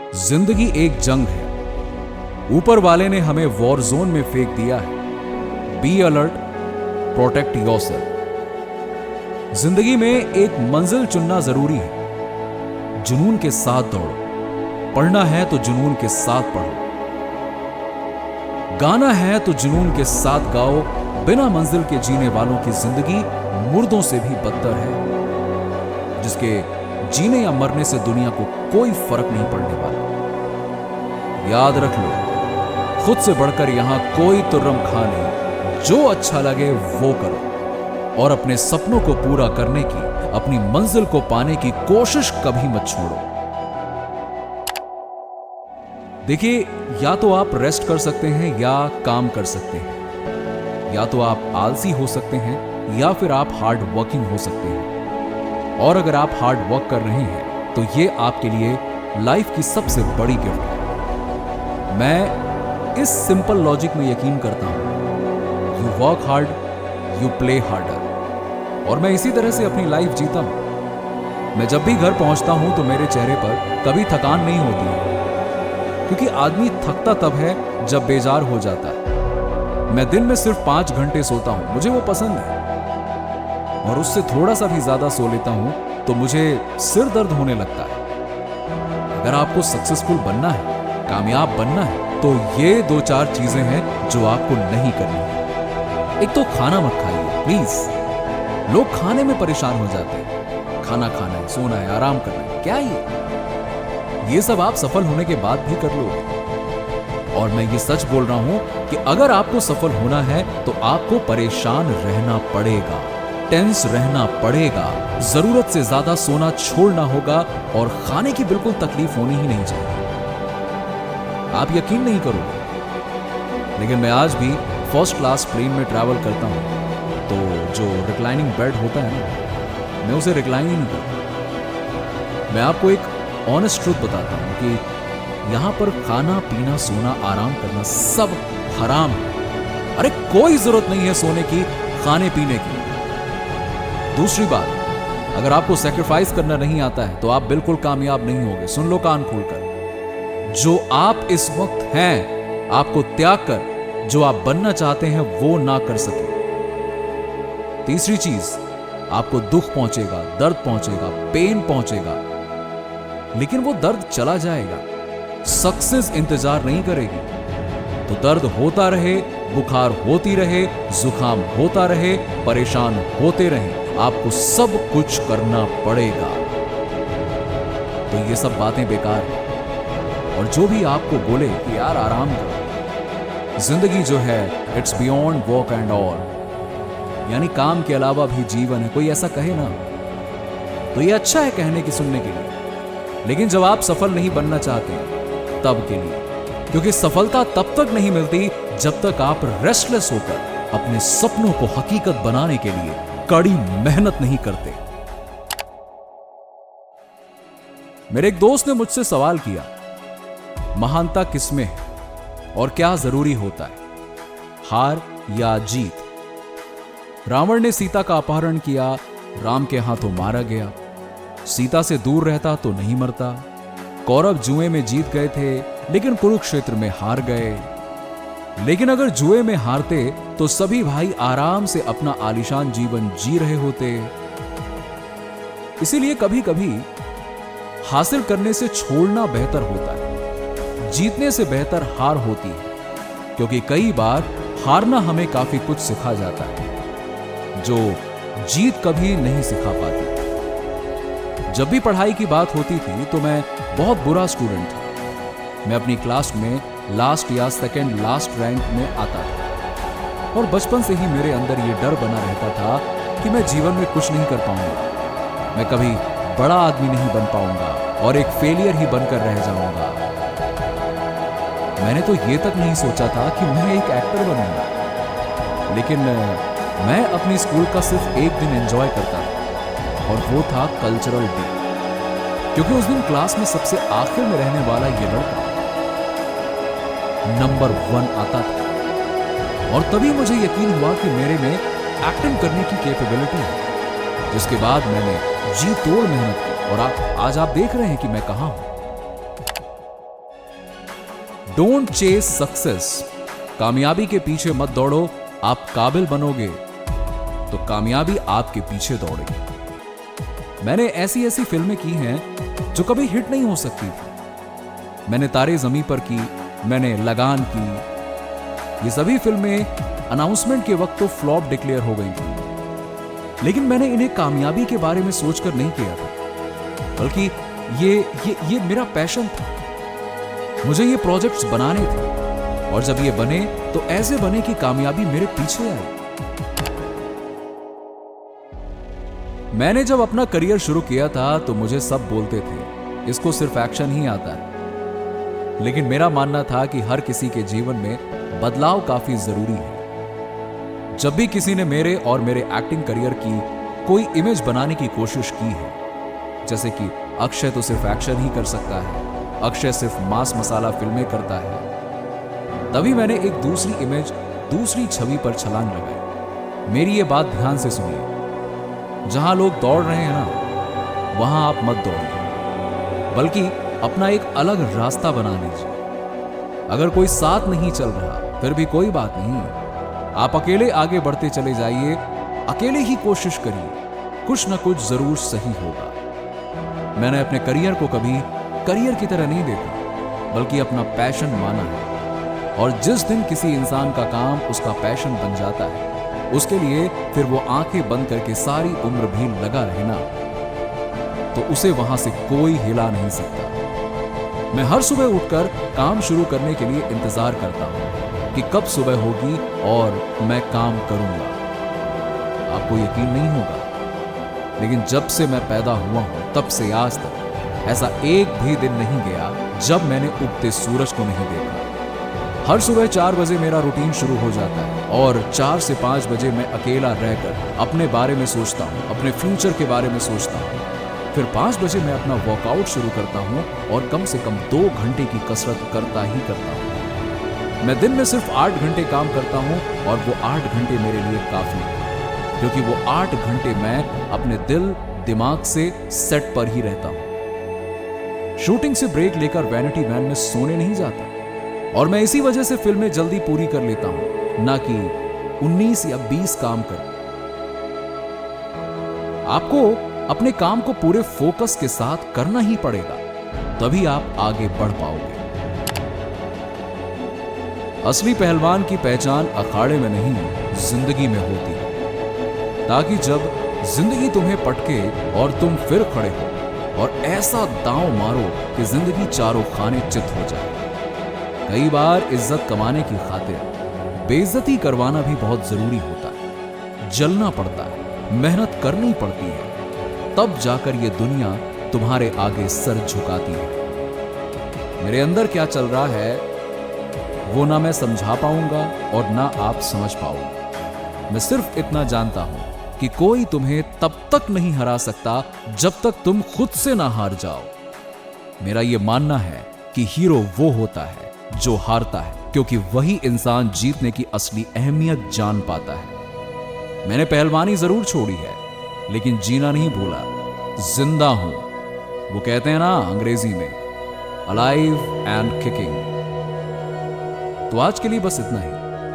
जिंदगी एक जंग है। ऊपर वाले ने हमें वॉर जोन में फेंक दिया है। Be alert, protect yourself. जिंदगी में एक मंजिल चुनना जरूरी है। जुनून के साथ दौड़ो। पढ़ना है तो जुनून के साथ पढ़ो। गाना है तो जुनून के साथ गाओ। बिना मंजिल के जीने वालों की जिंदगी मुर्दों से भी बदतर है, जिसके जीने या मरने से दुनिया को कोई फर्क नहीं पड़ने वाला। याद रख लो, खुद से बढ़कर यहां कोई तुर्रम खा नहीं। जो अच्छा लगे वो करो और अपने सपनों को पूरा करने की, अपनी मंजिल को पाने की कोशिश कभी मत छोड़ो। देखिए, या तो आप रेस्ट कर सकते हैं या काम कर सकते हैं। या तो आप आलसी हो सकते हैं या फिर आप हार्ड वर्किंग हो सकते हैं। और अगर आप हार्ड वर्क कर रहे हैं तो ये आपके लिए लाइफ की सबसे बड़ी गिफ्ट है। मैं इस सिंपल लॉजिक में यकीन करता हूं। You work hard, you play harder. और मैं इसी तरह से अपनी लाइफ जीता हूं। मैं जब भी घर पहुंचता हूं तो मेरे चेहरे पर कभी थकान नहीं होती है, क्योंकि आदमी थकता तब है जब बेजार हो जाता है। मैं दिन में सिर्फ 5 घंटे सोता हूं, मुझे वो पसंद है। और उससे थोड़ा सा भी ज्यादा सो लेता हूं तो मुझे सिर दर्द होने लगता है। अगर आपको सक्सेसफुल बनना है, कामयाब बनना है, तो ये 2-4 चीजें हैं जो आपको नहीं करनी है। एक तो खाना मत खाइए प्लीज। लोग खाने में परेशान हो जाते हैं। खाना खाना है, सोना है, आराम करना है, क्या ये सब आप सफल होने के बाद भी कर लोगे। और मैं ये सच बोल रहा हूं कि अगर आपको सफल होना है तो आपको परेशान रहना पड़ेगा, टेंस रहना पड़ेगा, जरूरत से ज्यादा सोना छोड़ना होगा और खाने की बिल्कुल तकलीफ होनी ही नहीं चाहिए। आप यकीन नहीं करोगे, लेकिन मैं आज भी फर्स्ट क्लास प्लेन में ट्रैवल करता हूं तो जो रिक्लाइनिंग बेड होता है ना, मैं उसे रिक्लाइन ही नहीं करता। मैं आपको एक ऑनेस्ट ट्रूथ बताता हूं कि यहां पर खाना पीना सोना आराम करना सब हराम है। अरे कोई जरूरत नहीं है सोने की, खाने पीने की। दूसरी बात, अगर आपको सैक्रिफाइस करना नहीं आता है तो आप बिल्कुल कामयाब नहीं होगे। सुन लो कान खोलकर, जो आप इस वक्त हैं, आपको त्याग कर जो आप बनना चाहते हैं वो ना कर सके। तीसरी चीज, आपको दुख पहुंचेगा, दर्द पहुंचेगा, पेन पहुंचेगा, लेकिन वो दर्द चला जाएगा। सक्सेस इंतजार नहीं करेगी। तो दर्द होता रहे, बुखार होती रहे, जुकाम होता रहे, परेशान होते रहे, आपको सब कुछ करना पड़ेगा। तो ये सब बातें बेकार हैं। और जो भी आपको बोले कि यार आराम करो, जिंदगी जो है it's beyond work and all, यानी काम के अलावा भी जीवन है, कोई ऐसा कहे ना तो ये अच्छा है कहने की, सुनने के लिए। लेकिन जब आप सफल नहीं बनना चाहते तब के लिए, क्योंकि सफलता तब तक नहीं मिलती जब तक आप रेस्टलेस होकर अपने सपनों को हकीकत बनाने के लिए कड़ी मेहनत नहीं करते। मेरे एक दोस्त ने मुझसे सवाल किया, महानता किसमें है और क्या जरूरी होता है, हार या जीत? रावण ने सीता का अपहरण किया, राम के हाथों मारा गया। सीता से दूर रहता तो नहीं मरता। कौरव जुए में जीत गए थे लेकिन कुरुक्षेत्र में हार गए। लेकिन अगर जुए में हारते तो सभी भाई आराम से अपना आलीशान जीवन जी रहे होते। इसीलिए कभी कभी हासिल करने से छोड़ना बेहतर होता है। जीतने से बेहतर हार होती है, क्योंकि कई बार हारना हमें काफी कुछ सिखा जाता है जो जीत कभी नहीं सिखा पाती। जब भी पढ़ाई की बात होती थी तो मैं बहुत बुरा स्टूडेंट था। मैं अपनी क्लास में लास्ट या सेकंड लास्ट रैंक में आता था और बचपन से ही मेरे अंदर ये डर बना रहता था कि मैं जीवन में कुछ नहीं कर पाऊंगा, मैं कभी बड़ा आदमी नहीं बन पाऊंगा और एक फेलियर ही बनकर रह जाऊंगा। मैंने तो ये तक नहीं सोचा था कि मैं एक एक्टर बनूंगा, लेकिन मैं अपनी स्कूल का सिर्फ एक दिन एंजॉय करता था और वो था कल्चरल डे, क्योंकि उस दिन क्लास में सबसे आखिर में रहने वाला ये लड़का नंबर 1 आता था। और तभी मुझे यकीन हुआ कि मेरे में एक्टिंग करने की कैपेबिलिटी है, जिसके बाद मैंने जी तोड़ मेहनत की और आज आप देख रहे हैं कि मैं कहां हूं। Don't chase success. कामयाबी के पीछे मत दौड़ो, आप काबिल बनोगे तो कामयाबी आपके पीछे दौड़ेगी। मैंने ऐसी ऐसी फिल्में की हैं जो कभी हिट नहीं हो सकती थी। मैंने तारे ज़मीं पर की, मैंने लगान की। ये सभी फिल्में अनाउंसमेंट के वक्त तो फ्लॉप डिक्लेयर हो गई थी, लेकिन मैंने इन्हें कामयाबी के बारे में सोचकर नहीं किया था, बल्कि ये मेरा पैशन था। मुझे ये प्रोजेक्ट्स बनाने थे, और जब ये बने तो ऐसे बने कि कामयाबी मेरे पीछे आई। मैंने जब अपना करियर शुरू किया था तो मुझे सब बोलते थे इसको सिर्फ एक्शन ही आता है, लेकिन मेरा मानना था कि हर किसी के जीवन में बदलाव काफी जरूरी है। जब भी किसी ने मेरे और मेरे एक्टिंग करियर की कोई इमेज बनाने की कोशिश की है, जैसे कि अक्षय तो सिर्फ एक्शन ही कर सकता है, अक्षय सिर्फ मास मसाला फिल्में करता है, तभी मैंने एक दूसरी इमेज, दूसरी छवि पर छलांग लगाई। मेरी ये बात ध्यान से सुनिए, जहां लोग दौड़ रहे हैं ना, वहां आप मत दौड़िए, बल्कि अपना एक अलग रास्ता बना लीजिए। अगर कोई साथ नहीं चल रहा फिर भी कोई बात नहीं, आप अकेले आगे बढ़ते चले जाइए, अकेले ही कोशिश करिए, कुछ ना कुछ जरूर सही होगा। मैंने अपने करियर को कभी करियर की तरह नहीं देखा, बल्कि अपना पैशन माना है। और जिस दिन किसी इंसान का काम उसका पैशन बन जाता है, उसके लिए फिर वो आंखें बंद करके सारी उम्र भी लगा रहना, तो उसे वहां से कोई हिला नहीं सकता। मैं हर सुबह उठकर काम शुरू करने के लिए इंतजार करता हूं कि कब सुबह होगी और मैं काम करूंगा। आपको यकीन नहीं होगा, लेकिन जब से मैं पैदा हुआ हूं तब से आज तक ऐसा एक भी दिन नहीं गया जब मैंने उगते सूरज को नहीं देखा। हर सुबह 4 बजे मेरा रूटीन शुरू हो जाता है, और 4 से 5 बजे मैं अकेला रहकर अपने बारे में सोचता हूँ, अपने फ्यूचर के बारे में सोचता हूँ। फिर 5 बजे मैं अपना वर्कआउट शुरू करता हूँ और कम से कम 2 घंटे की कसरत करता ही करता हूँ। मैं दिन में सिर्फ 8 घंटे काम करता हूँ, और वो 8 घंटे मेरे लिए काफी है, क्योंकि वो 8 घंटे मैं अपने दिल दिमाग से सेट पर ही रहता हूँ। शूटिंग से ब्रेक लेकर वैनिटी वैन में सोने नहीं जाता, और मैं इसी वजह से फिल्में जल्दी पूरी कर लेता हूं, ना कि 19 या 20 काम कर। आपको अपने काम को पूरे फोकस के साथ करना ही पड़ेगा, तभी आप आगे बढ़ पाओगे। असली पहलवान की पहचान अखाड़े में नहीं, जिंदगी में होती है, ताकि जब जिंदगी तुम्हें पटके और तुम फिर खड़े हो और ऐसा दांव मारो कि जिंदगी चारों खाने चित हो जाए। कई बार इज्जत कमाने की खातिर बेइज्जती करवाना भी बहुत जरूरी होता है। जलना पड़ता है, मेहनत करनी पड़ती है, तब जाकर ये दुनिया तुम्हारे आगे सर झुकाती है। मेरे अंदर क्या चल रहा है वो ना मैं समझा पाऊंगा और ना आप समझ पाओगे। मैं सिर्फ इतना जानता हूं कि कोई तुम्हें तब तक नहीं हरा सकता जब तक तुम खुद से ना हार जाओ। मेरा यह मानना है कि हीरो वो होता है जो हारता है, क्योंकि वही इंसान जीतने की असली अहमियत जान पाता है। मैंने पहलवानी जरूर छोड़ी है, लेकिन जीना नहीं भूला, जिंदा हूं। वो कहते हैं ना अंग्रेजी में, अलाइव एंड किकिंग। तो आज के लिए बस इतना ही।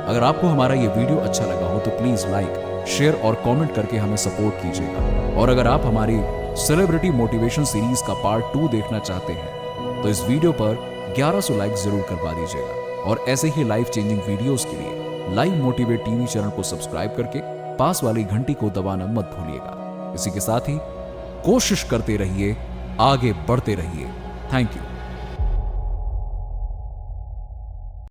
अगर आपको हमारा ये वीडियो अच्छा लगा हो तो प्लीज लाइक, शेयर और कमेंट करके हमें सपोर्ट कीजिएगा। और अगर आप हमारी सेलिब्रिटी मोटिवेशन सीरीज का पार्ट 2 देखना चाहते हैं तो इस वीडियो पर 1100 लाइक जरूर करवा दीजिएगा। और ऐसे ही लाइफ चेंजिंग वीडियोस के लिए लाइव मोटिवेट टीवी चैनल को सब्सक्राइब करके पास वाली घंटी को दबाना मत भूलिएगा। इसी के साथ ही कोशिश करते रहिए, आगे बढ़ते रहिए। Thank you.